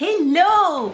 Hello!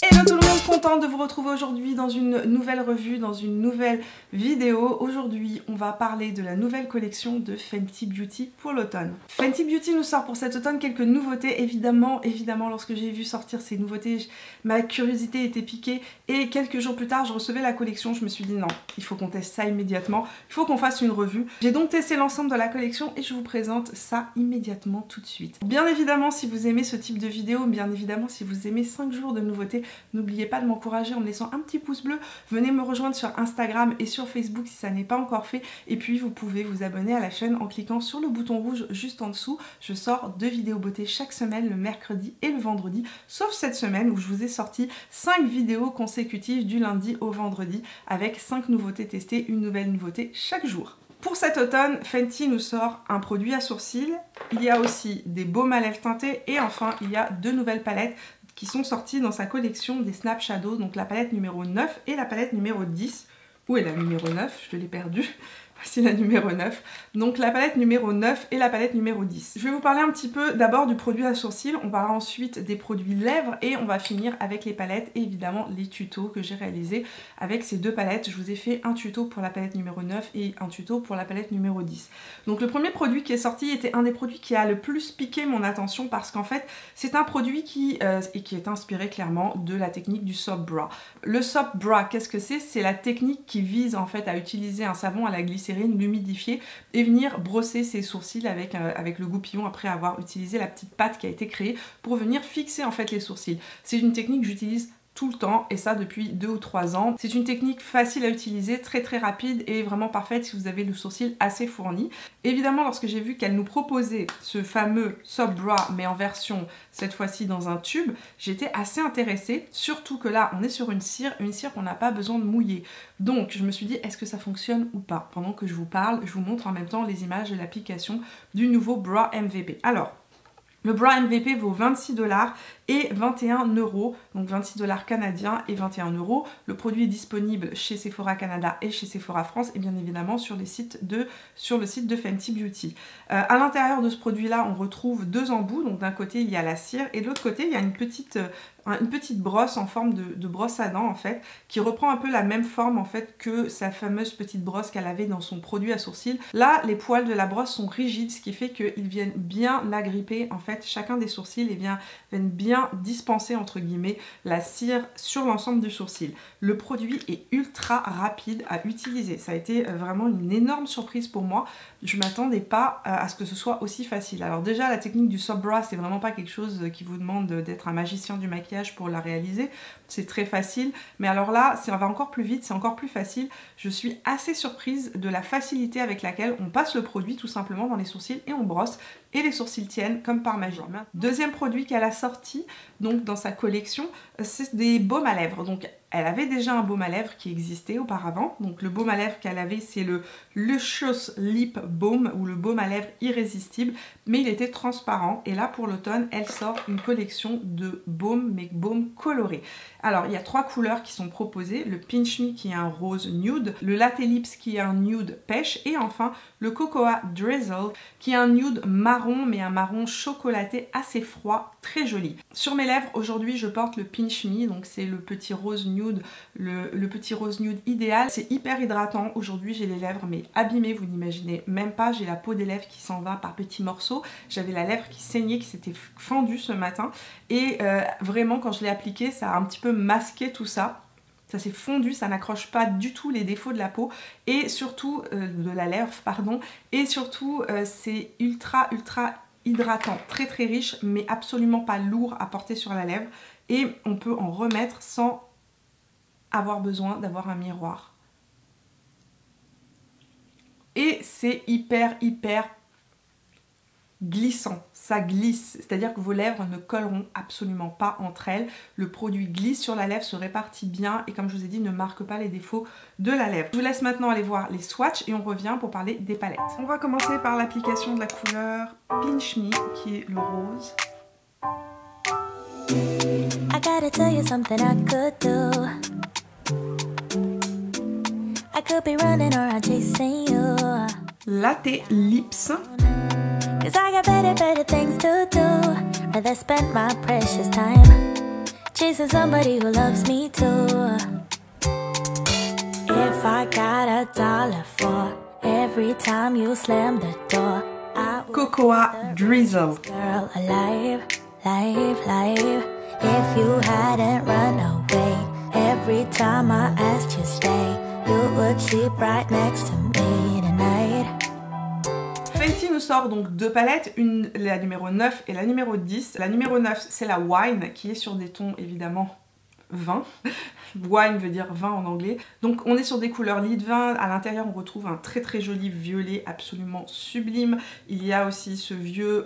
Hello tout le monde, contente de vous retrouver aujourd'hui dans une nouvelle revue, dans une nouvelle vidéo. Aujourd'hui, on va parler de la nouvelle collection de Fenty Beauty pour l'automne. Fenty Beauty nous sort pour cet automne quelques nouveautés. Évidemment, lorsque j'ai vu sortir ces nouveautés, ma curiosité était piquée. Et quelques jours plus tard, je recevais la collection. Je me suis dit non, il faut qu'on teste ça immédiatement. Il faut qu'on fasse une revue. J'ai donc testé l'ensemble de la collection et je vous présente ça immédiatement tout de suite. Bien évidemment, si vous aimez ce type de vidéo, bien évidemment, si vous aimez 5 jours de nouveautés, n'oubliez pas de m'encourager en me laissant un petit pouce bleu. Venez me rejoindre sur Instagram et sur Facebook si ça n'est pas encore fait. Et puis vous pouvez vous abonner à la chaîne en cliquant sur le bouton rouge juste en dessous. Je sors 2 vidéos beauté chaque semaine, le mercredi et le vendredi, sauf cette semaine où je vous ai sorti 5 vidéos consécutives du lundi au vendredi avec 5 nouveautés testées, une nouvelle nouveauté chaque jour. Pour cet automne, Fenty nous sort un produit à sourcils, il y a aussi des baumes à lèvres teintés et enfin il y a 2 nouvelles palettes qui sont sorties dans sa collection des Snap Shadows, donc la palette numéro 9 et la palette numéro 10. Où est la numéro 9? Je l'ai perdue. Voici la numéro 9. Donc la palette numéro 9 et la palette numéro 10. Je vais vous parler un petit peu d'abord du produit à sourcils, on parlera ensuite des produits lèvres et on va finir avec les palettes et évidemment les tutos que j'ai réalisés avec ces 2 palettes. Je vous ai fait un tuto pour la palette numéro 9 et un tuto pour la palette numéro 10. Donc le premier produit qui est sorti était un des produits qui a le plus piqué mon attention parce qu'en fait c'est un produit qui est inspiré clairement de la technique du soap bra. Le soap bra, qu'est-ce que c'est? C'est la technique qui vise en fait à utiliser un savon à la glycérine, l'humidifier et venir brosser ses sourcils avec le goupillon après avoir utilisé la petite pâte qui a été créée pour venir fixer en fait les sourcils. C'est une technique que j'utilise tout le temps et ça depuis 2 ou 3 ans. C'est une technique facile à utiliser, très rapide et vraiment parfaite si vous avez le sourcil assez fourni. Évidemment, lorsque j'ai vu qu'elle nous proposait ce fameux soap bra mais en version cette fois-ci dans un tube, j'étais assez intéressée, surtout que là on est sur une cire qu'on n'a pas besoin de mouiller. Donc je me suis dit est-ce que ça fonctionne ou pas? Pendant que je vous parle, je vous montre en même temps les images de l'application du nouveau bra MVP. Alors, le bra MVP vaut 26 $ et 21 €, donc 26 $ canadiens et 21 €. Le produit est disponible chez Sephora Canada et chez Sephora France et bien évidemment sur le site de Fenty Beauty. À l'intérieur de ce produit-là, on retrouve 2 embouts, donc d'un côté il y a la cire et de l'autre côté il y a une petite brosse en forme de brosse à dents en fait, qui reprend un peu la même forme en fait que sa fameuse petite brosse qu'elle avait dans son produit à sourcils. Là, les poils de la brosse sont rigides, ce qui fait qu'ils viennent bien agripper en fait chacun des sourcils et viennent bien dispenser entre guillemets la cire sur l'ensemble du sourcil. Le produit est ultra rapide à utiliser. Ça a été vraiment une énorme surprise pour moi. Je m'attendais pas à ce que ce soit aussi facile. Alors déjà, la technique du soap bra, c'est vraiment pas quelque chose qui vous demande d'être un magicien du maquillage pour la réaliser. C'est très facile. Mais alors là, ça va encore plus vite, c'est encore plus facile. Je suis assez surprise de la facilité avec laquelle on passe le produit tout simplement dans les sourcils et on brosse. Et les sourcils tiennent comme par magie. Deuxième produit qu'elle a sorti donc dans sa collection, c'est des baumes à lèvres. Donc elle avait déjà un baume à lèvres qui existait auparavant. Donc le baume à lèvres qu'elle avait, c'est le Luscious Lip Balm ou le baume à lèvres irrésistible, mais il était transparent. Et là pour l'automne, elle sort une collection de baumes, mais baumes colorés. Alors il y a 3 couleurs qui sont proposées, le Pinch Me qui est un rose nude, le Latte Lips qui est un nude pêche et enfin le Cocoa Drizzle qui est un nude marron mais un marron chocolaté assez froid, très joli. Sur mes lèvres aujourd'hui je porte le Pinch Me, donc c'est le petit rose nude, le petit rose nude idéal. C'est hyper hydratant. Aujourd'hui j'ai les lèvres mais abîmées, vous n'imaginez même pas. J'ai la peau des lèvres qui s'en va par petits morceaux. J'avais la lèvre qui saignait, qui s'était fendue ce matin et vraiment quand je l'ai appliqué ça a un petit peu masqué tout ça. Ça s'est fondu, ça n'accroche pas du tout les défauts de la peau et surtout de la lèvre, pardon. Et surtout c'est ultra hydratant, très riche mais absolument pas lourd à porter sur la lèvre et on peut en remettre sans avoir besoin d'avoir un miroir. Et c'est hyper glissant, ça glisse, c'est-à-dire que vos lèvres ne colleront absolument pas entre elles. Le produit glisse sur la lèvre, se répartit bien et comme je vous ai dit, ne marque pas les défauts de la lèvre. Je vous laisse maintenant aller voir les swatchs et on revient pour parler des palettes. On va commencer par l'application de la couleur Pinch Me qui est le rose. I gotta tell you something I could do. could be running around chasing you. Latte Lips. Cause I got better things to do. Rather spend my precious time chasing somebody who loves me too. If I got $1 for every time you slam the door, I would Cocoa Drizzle. girl alive, live. If you hadn't run away, every time I asked you stay, you would sleep right next to me tonight. Fenty nous sort donc deux palettes, la numéro 9 et la numéro 10. La numéro 9, c'est la Wine, qui est sur des tons évidemment vin. Wine veut dire vin en anglais. Donc on est sur des couleurs lit de vin. À l'intérieur on retrouve un très joli violet absolument sublime. Il y a aussi ce vieux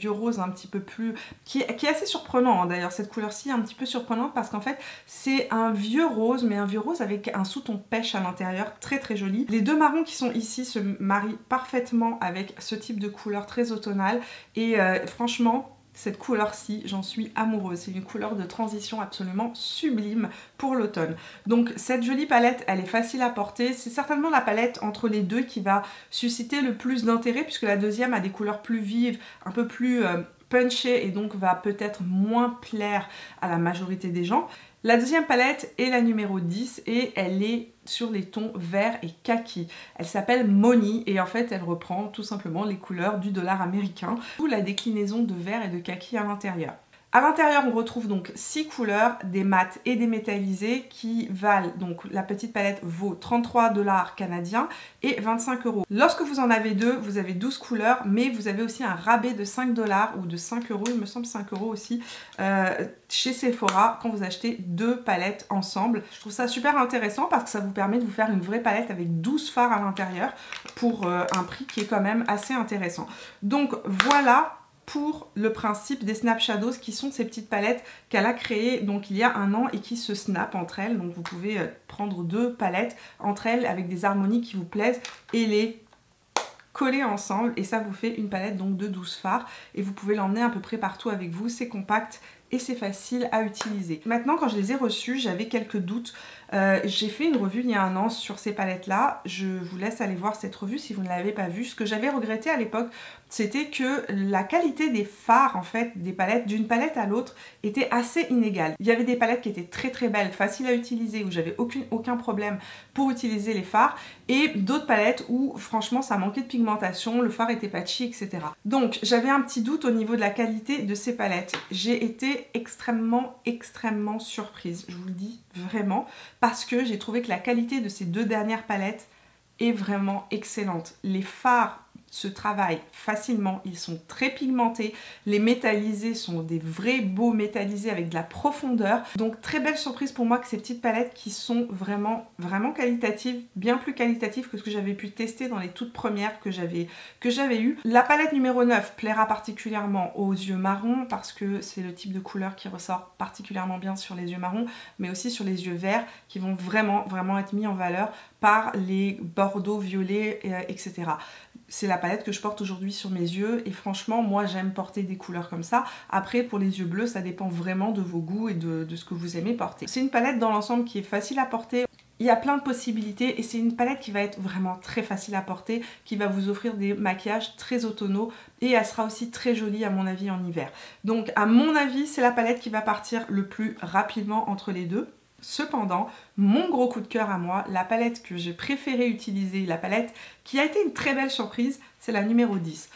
rose un petit peu plus... qui est assez surprenant hein, d'ailleurs. Cette couleur-ci est un petit peu surprenante parce qu'en fait c'est un vieux rose, mais un vieux rose avec un sous-ton pêche à l'intérieur. Très joli. Les deux marrons qui sont ici se marient parfaitement avec ce type de couleur très automnale. Et franchement... cette couleur-ci, j'en suis amoureuse. C'est une couleur de transition absolument sublime pour l'automne. Donc cette jolie palette, elle est facile à porter. C'est certainement la palette entre les deux qui va susciter le plus d'intérêt puisque la deuxième a des couleurs plus vives, un peu plus punchées et donc va peut-être moins plaire à la majorité des gens. La deuxième palette est la numéro 10 et elle est sur les tons vert et kaki. Elle s'appelle Money et en fait elle reprend tout simplement les couleurs du dollar américain, d'où la déclinaison de vert et de kaki à l'intérieur. À l'intérieur, on retrouve donc 6 couleurs, des mats et des métallisés qui valent, donc la petite palette vaut 33 $ canadiens et 25 €. Lorsque vous en avez deux, vous avez 12 couleurs, mais vous avez aussi un rabais de 5 $ ou de 5 €, il me semble 5 € aussi, chez Sephora quand vous achetez deux palettes ensemble. Je trouve ça super intéressant parce que ça vous permet de vous faire une vraie palette avec 12 fards à l'intérieur pour un prix qui est quand même assez intéressant. Donc voilà pour le principe des Snap Shadows qui sont ces petites palettes qu'elle a créées donc il y a un an et qui se snap entre elles. Donc vous pouvez prendre deux palettes entre elles avec des harmonies qui vous plaisent et les coller ensemble et ça vous fait une palette donc de 12 fards et vous pouvez l'emmener à peu près partout avec vous. C'est compact et c'est facile à utiliser. Maintenant quand je les ai reçues, j'avais quelques doutes. J'ai fait une revue il y a un an sur ces palettes là. Je vous laisse aller voir cette revue si vous ne l'avez pas vue. Ce que j'avais regretté à l'époque, c'était que la qualité des fards en fait des palettes d'une palette à l'autre était assez inégale. Il y avait des palettes qui étaient très belles, faciles à utiliser, où j'avais aucun problème pour utiliser les fards, et d'autres palettes où franchement ça manquait de pigmentation, le fard était patchy, etc. Donc j'avais un petit doute au niveau de la qualité de ces palettes. J'ai été extrêmement surprise, je vous le dis vraiment, parce que j'ai trouvé que la qualité de ces deux dernières palettes est vraiment excellente. Les fards se travaillent facilement, ils sont très pigmentés, les métallisés sont des vrais beaux métallisés avec de la profondeur. Donc très belle surprise pour moi que ces petites palettes qui sont vraiment qualitatives, bien plus qualitatives que ce que j'avais pu tester dans les toutes premières que j'avais eues. La palette numéro 9 plaira particulièrement aux yeux marrons parce que c'est le type de couleur qui ressort particulièrement bien sur les yeux marrons, mais aussi sur les yeux verts qui vont vraiment être mis en valeur par les bordeaux, violets, etc. C'est la palette que je porte aujourd'hui sur mes yeux et franchement moi j'aime porter des couleurs comme ça. Après pour les yeux bleus ça dépend vraiment de vos goûts et de ce que vous aimez porter. C'est une palette dans l'ensemble qui est facile à porter. Il y a plein de possibilités et c'est une palette qui va être vraiment très facile à porter, qui va vous offrir des maquillages très automnaux et elle sera aussi très jolie à mon avis en hiver. Donc à mon avis c'est la palette qui va partir le plus rapidement entre les deux. Cependant, mon gros coup de cœur à moi, la palette que j'ai préféré utiliser, la palette qui a été une très belle surprise, c'est la numéro 10.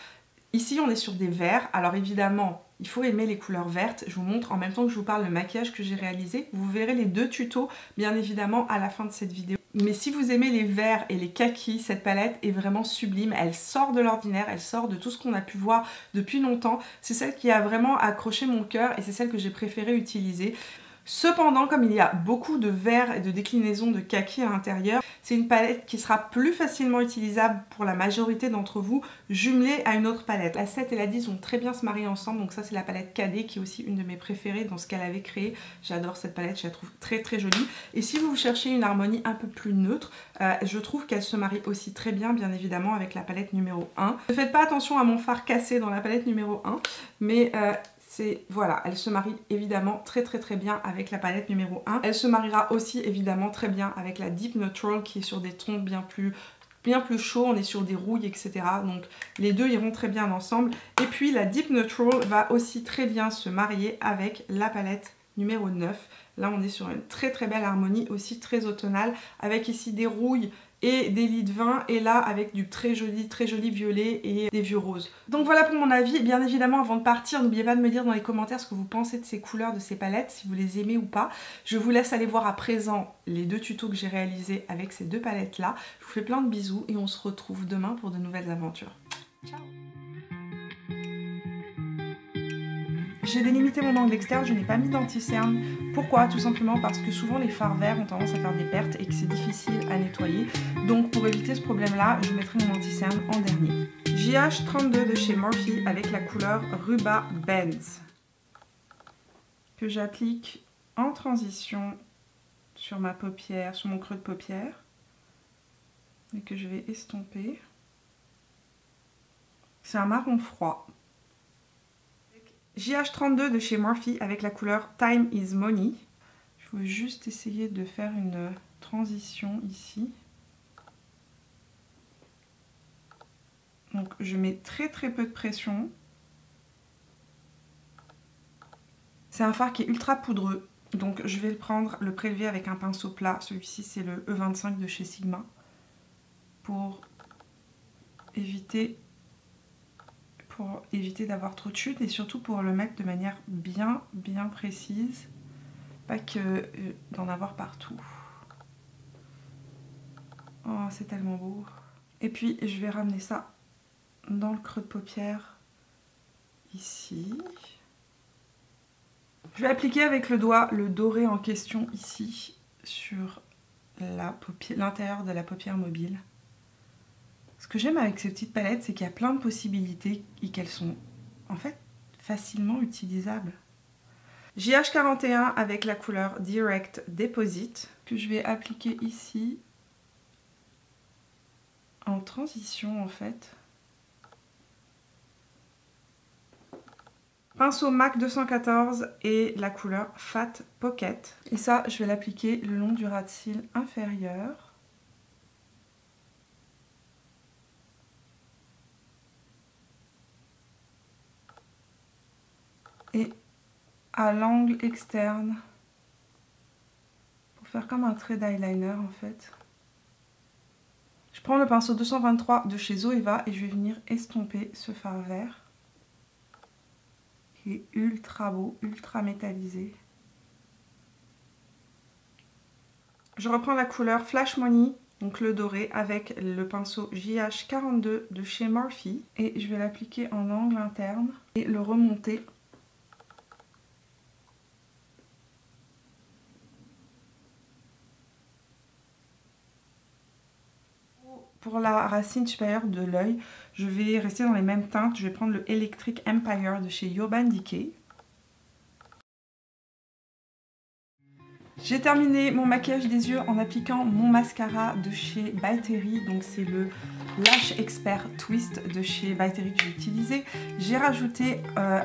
Ici on est sur des verts, alors évidemment il faut aimer les couleurs vertes. Je vous montre en même temps que je vous parle le maquillage que j'ai réalisé. Vous verrez les deux tutos bien évidemment à la fin de cette vidéo. Mais si vous aimez les verts et les kakis, cette palette est vraiment sublime. Elle sort de l'ordinaire, elle sort de tout ce qu'on a pu voir depuis longtemps. C'est celle qui a vraiment accroché mon cœur et c'est celle que j'ai préféré utiliser. Cependant, comme il y a beaucoup de verts et de déclinaisons de kaki à l'intérieur, c'est une palette qui sera plus facilement utilisable pour la majorité d'entre vous, jumelée à une autre palette. La 7 et la 10 vont très bien se marier ensemble, donc ça c'est la palette Cadet qui est aussi une de mes préférées dans ce qu'elle avait créé. J'adore cette palette, je la trouve très jolie. Et si vous cherchez une harmonie un peu plus neutre, je trouve qu'elle se marie aussi très bien évidemment avec la palette numéro 1. Ne faites pas attention à mon fard cassé dans la palette numéro 1, mais Voilà, elle se marie évidemment très bien avec la palette numéro 1. Elle se mariera aussi évidemment très bien avec la Deep Neutral qui est sur des tons bien plus chauds, on est sur des rouilles, etc. Donc les deux iront très bien ensemble. Et puis la Deep Neutral va aussi très bien se marier avec la palette numéro 9. Là on est sur une très belle harmonie aussi très automnale avec ici des rouilles et des lits de vin, et là avec du très joli violet et des vieux roses. Donc voilà pour mon avis. Bien évidemment, avant de partir, n'oubliez pas de me dire dans les commentaires ce que vous pensez de ces couleurs, de ces palettes, si vous les aimez ou pas. Je vous laisse aller voir à présent les 2 tutos que j'ai réalisés avec ces 2 palettes là. Je vous fais plein de bisous et on se retrouve demain pour de nouvelles aventures. Ciao! J'ai délimité mon angle externe, je n'ai pas mis d'anti-cerne. Pourquoi? Tout simplement parce que souvent les fards verts ont tendance à faire des pertes et que c'est difficile à nettoyer. Donc pour éviter ce problème-là, je mettrai mon anti-cerne en dernier. JH32 de chez Morphe avec la couleur Ruba Benz, que j'applique en transition sur ma paupière, sur mon creux de paupière, et que je vais estomper. C'est un marron froid. JH32 de chez Morphe avec la couleur Time is Money. Je veux juste essayer de faire une transition ici. Donc je mets très peu de pression. C'est un fard qui est ultra poudreux. Donc je vais le prendre, le prélever avec un pinceau plat. Celui-ci c'est le E25 de chez Sigma. Pour éviter d'avoir trop de chute et surtout pour le mettre de manière bien précise, pas que d'en avoir partout. Oh, c'est tellement beau. Et puis je vais ramener ça dans le creux de paupière ici. Je vais appliquer avec le doigt le doré en question ici sur l'intérieur de la paupière mobile. Ce que j'aime avec ces petites palettes, c'est qu'il y a plein de possibilités et qu'elles sont en fait facilement utilisables. JH41 avec la couleur Direct Deposit, que je vais appliquer ici en transition en fait. Pinceau MAC 214 et la couleur Fat Pocket. Et ça, je vais l'appliquer le long du ras de cils inférieur. Et à l'angle externe pour faire comme un trait d'eyeliner en fait. Je prends le pinceau 223 de chez Zoeva et je vais venir estomper ce fard vert qui est ultra beau, ultra métallisé. Je reprends la couleur Flash Money, donc le doré, avec le pinceau JH42 de chez Morphe et je vais l'appliquer en angle interne et le remonter . Pour la racine supérieure de l'œil, je vais rester dans les mêmes teintes. Je vais prendre le Electric Empire de chez Urban Decay. J'ai terminé mon maquillage des yeux en appliquant mon mascara de chez By Terry. Donc c'est le Lash Expert Twist de chez By Terry que j'ai utilisé. J'ai rajouté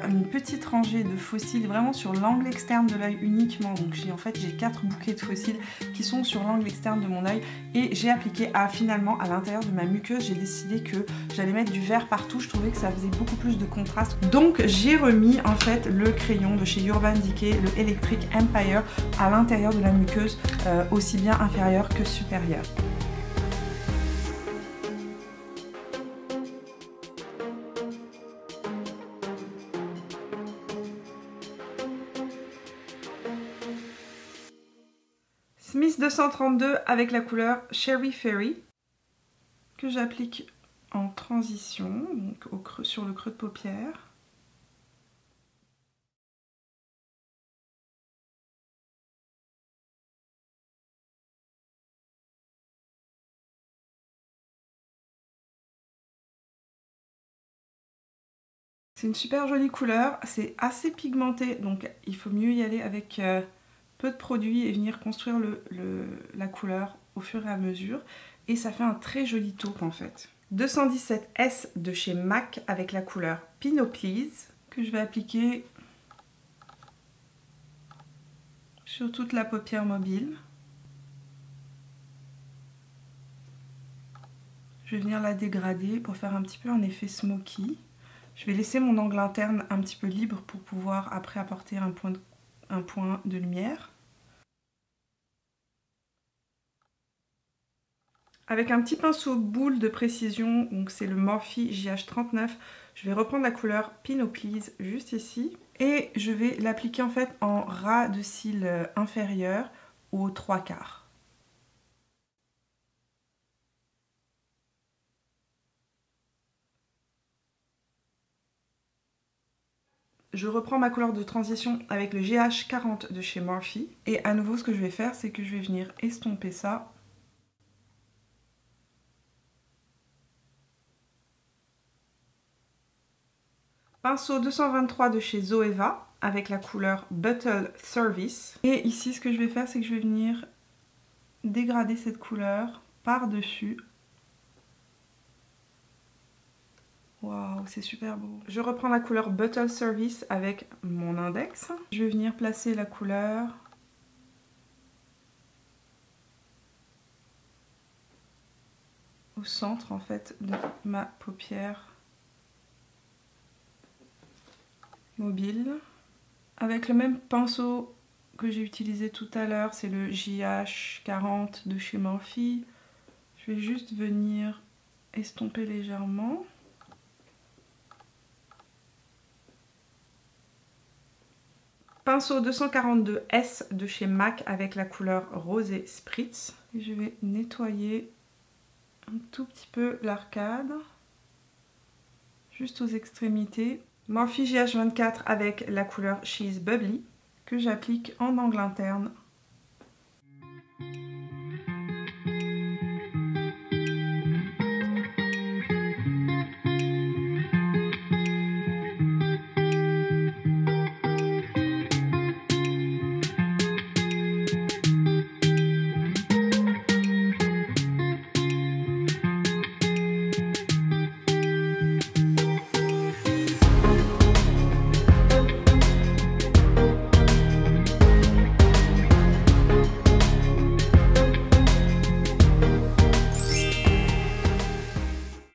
une petite rangée de faux cils vraiment sur l'angle externe de l'œil uniquement. Donc j'ai 4 bouquets de faux cils qui sont sur l'angle externe de mon œil. Et j'ai appliqué finalement à l'intérieur de ma muqueuse. J'ai décidé que j'allais mettre du vert partout. Je trouvais que ça faisait beaucoup plus de contraste. Donc j'ai remis en fait le crayon de chez Urban Decay, le Electric Empire, à l'intérieur de la muqueuse, aussi bien inférieure que supérieure. Smith 232 avec la couleur Cherry Fairy que j'applique en transition, donc sur le creux de paupière. C'est une super jolie couleur, c'est assez pigmenté, donc il faut mieux y aller avec peu de produits et venir construire la couleur au fur et à mesure. Et ça fait un très joli taupe en fait. 217S de chez MAC avec la couleur Pinot Please, que je vais appliquer sur toute la paupière mobile. Je vais venir la dégrader pour faire un petit peu un effet smoky. Je vais laisser mon angle interne un petit peu libre pour pouvoir après apporter un point de lumière. Avec un petit pinceau boule de précision, donc c'est le Morphe JH39, je vais reprendre la couleur Pinot Please juste ici. Et je vais l'appliquer en fait en ras de cils inférieur aux 3/4. Je reprends ma couleur de transition avec le GH40 de chez Morphe. Et à nouveau, ce que je vais faire, c'est que je vais venir estomper ça. Pinceau 223 de chez Zoeva avec la couleur Bottle Service. Et ici, ce que je vais faire, c'est que je vais venir dégrader cette couleur par-dessus. Waouh, c'est super beau. Je reprends la couleur Bottle Service avec mon index. Je vais venir placer la couleur au centre en fait de ma paupière mobile. Avec le même pinceau que j'ai utilisé tout à l'heure, c'est le JH40 de chez Morphe. Je vais juste venir estomper légèrement. Pinceau 242S de chez MAC avec la couleur Rosé Spritz. Et je vais nettoyer un tout petit peu l'arcade, juste aux extrémités. Morphe GH24 avec la couleur She's Bubbly que j'applique en angle interne